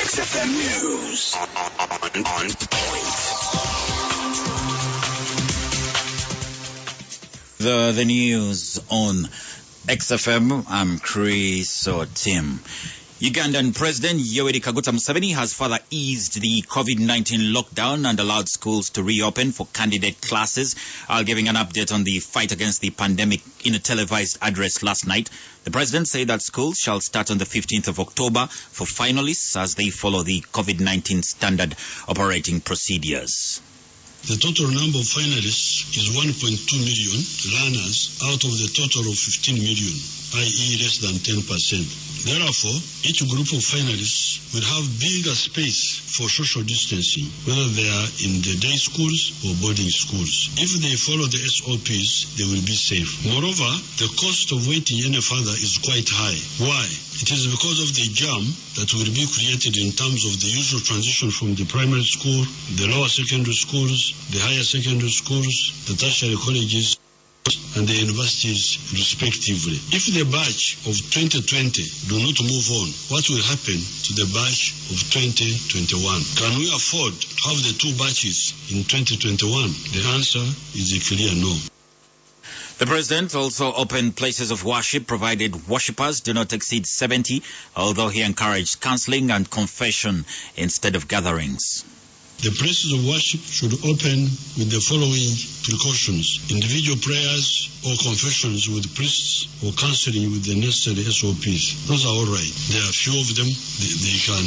XFM News on point. The news on XFM. I'm Chris or Tim. Ugandan President Yoweri Kaguta Museveni has further eased the COVID-19 lockdown and allowed schools to reopen for candidate classes, giving an update on the fight against the pandemic in a televised address last night. The president said that schools shall start on the 15th of October for finalists as they follow the COVID-19 standard operating procedures. The total number of finalists is 1.2 million learners out of the total of 15 million, i.e. less than 10%. Therefore, each group of finalists will have bigger space for social distancing, whether they are in the day schools or boarding schools. If they follow the SOPs, they will be safe. Moreover, the cost of waiting any further is quite high. Why? It is because of the jam that will be created in terms of the usual transition from the primary school, the lower secondary schools, the higher secondary schools, the tertiary colleges, and the universities respectively. If the batch of 2020 do not move on, what will happen to the batch of 2021? Can we afford to have the two batches in 2021? The answer is a clear no. The president also opened places of worship provided worshippers do not exceed 70, although he encouraged counseling and confession instead of gatherings. The places of worship should open with the following precautions: individual prayers or confessions with priests or counseling with the necessary SOPs. Those are all right. There are few of them. They can,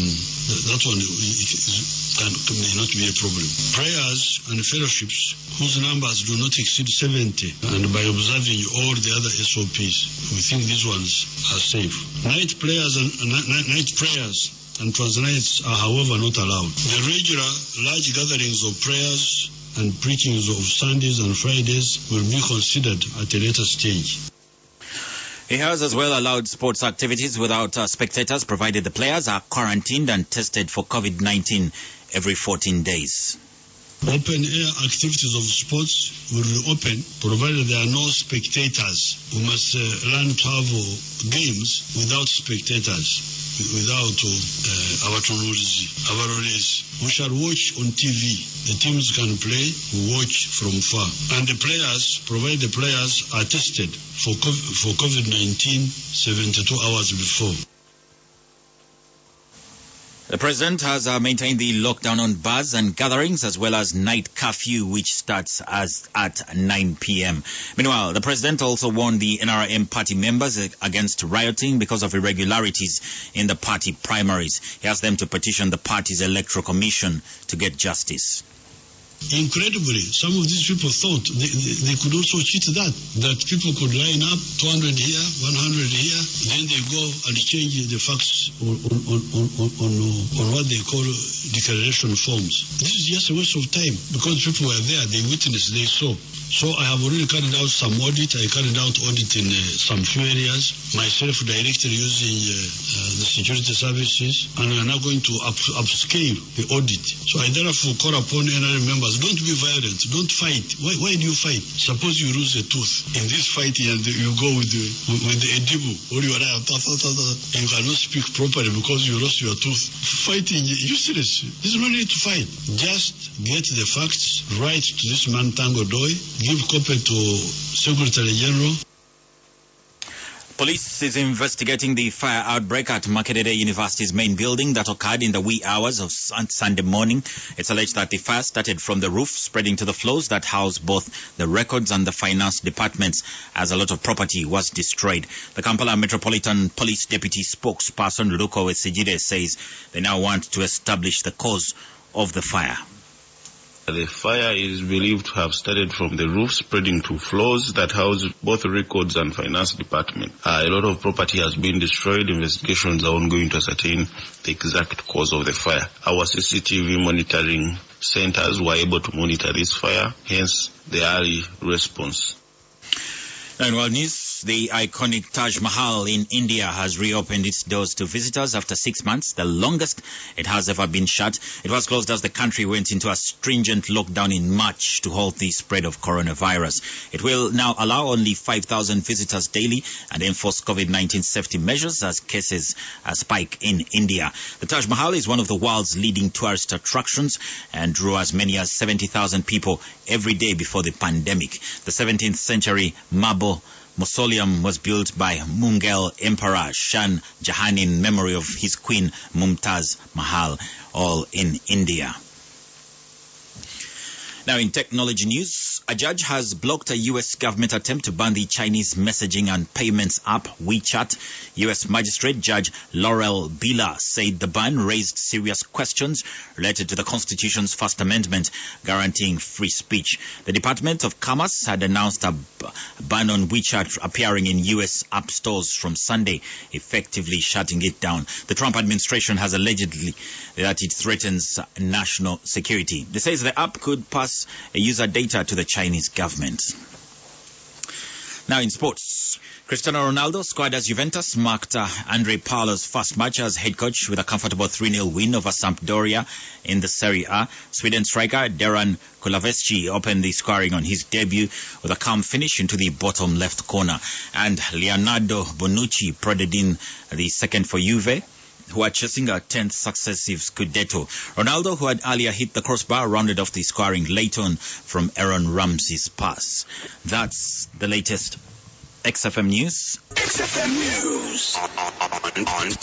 that one may not be a problem. Prayers and fellowships whose numbers do not exceed 70, and by observing all the other SOPs, we think these ones are safe. Night prayers and transnights are, however, not allowed. The regular large gatherings of prayers and preachings of Sundays and Fridays will be considered at a later stage. He has as well allowed sports activities without spectators, provided the players are quarantined and tested for COVID-19 every 14 days. Open-air activities of sports will reopen, provided there are no spectators. We must learn to have games without spectators, without our release. We shall watch on TV. The teams can play, we watch from far. And the players, provided the players are tested for COVID-19 72 hours before. The president has maintained the lockdown on bars and gatherings as well as night curfew, which starts at 9 p.m. Meanwhile, the president also warned the NRM party members against rioting because of irregularities in the party primaries. He asked them to petition the party's electoral commission to get justice. Incredibly, some of these people thought they could also cheat that people could line up 200 here, 100 here, then they go and change the facts on what they call declaration forms. This is just a waste of time because people were there, they witnessed, they saw. So I have already carried out some audit. I carried out audit in some few areas, myself directly using the security services, and we are now going to upscale the audit. So I therefore call upon NRM members, don't be violent, don't fight. Why do you fight? Suppose you lose a tooth in this fight and you go with the edible, or you are and you cannot speak properly because you lost your tooth. Fighting is useless. There's no need to fight. Just get the facts right to this man Tango Doi. Give copy to Secretary General. Police is investigating the fire outbreak at Makerere University's main building that occurred in the wee hours of Sunday morning. It's alleged that the fire started from the roof, spreading to the floors that house both the records and the finance departments, as a lot of property was destroyed. The Kampala Metropolitan Police Deputy Spokesperson Luko Wesijide says they now want to establish the cause of the fire. The fire is believed to have started from the roof, spreading to floors that house both records and finance department. A lot of property has been destroyed. Investigations are ongoing to ascertain the exact cause of the fire. Our CCTV monitoring centers were able to monitor this fire, hence the early response. And News The iconic Taj Mahal in India has reopened its doors to visitors after 6 months, the longest it has ever been shut. It was closed as the country went into a stringent lockdown in March to halt the spread of coronavirus. It will now allow only 5,000 visitors daily and enforce COVID-19 safety measures as cases spike in India. The Taj Mahal is one of the world's leading tourist attractions and drew as many as 70,000 people every day before the pandemic. The 17th century marble mausoleum was built by Mughal Emperor Shah Jahan in memory of his queen Mumtaz Mahal, all in India. Now, in technology news, a judge has blocked a U.S. government attempt to ban the Chinese messaging and payments app WeChat. U.S. Magistrate Judge Laurel Bila said the ban raised serious questions related to the Constitution's First Amendment guaranteeing free speech. The Department of Commerce had announced a ban on WeChat appearing in U.S. app stores from Sunday, effectively shutting it down. The Trump administration has allegedly that it threatens national security. They say the app could pass user data to the Chinese government. Now in sports, Cristiano Ronaldo squad as Juventus marked Andre Pirlo's first match as head coach with a comfortable 3-0 win over Sampdoria in the Serie A. Sweden striker Dejan Kulusevski opened the scoring on his debut with a calm finish into the bottom left corner, and Leonardo Bonucci prodded in the second for Juve, who are chasing a 10th successive Scudetto. Ronaldo, who had earlier hit the crossbar, rounded off the scoring late on from Aaron Ramsey's pass. That's the latest XFM News. XFM News on point.